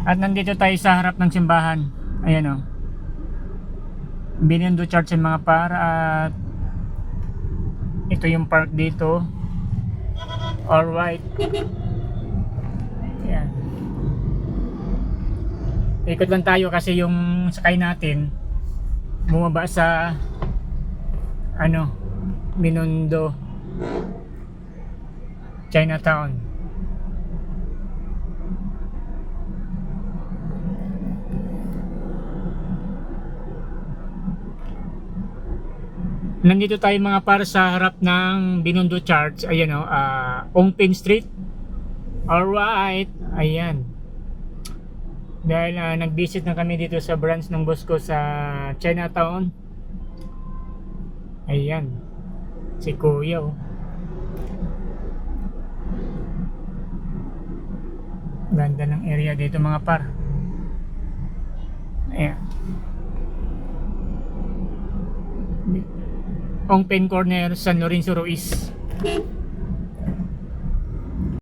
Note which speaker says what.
Speaker 1: At nandito tayo sa harap ng simbahan. Ayan o. Binondo Church mga par. At ito yung park dito. Alright. Ayan. Ikot lang tayo kasi yung sakay natin bumaba sa Binondo Chinatown. Nandito tayo mga par sa harap ng Binondo Church. Ayan o, Ongpin Street. Alright, ayan. Dahil nag-visit na kami dito sa branch ng boss ko sa Chinatown. Ayan, si Kuya oh. Ganda ng area dito mga par. Ayan, Ongpin Corner, San Lorenzo Ruiz.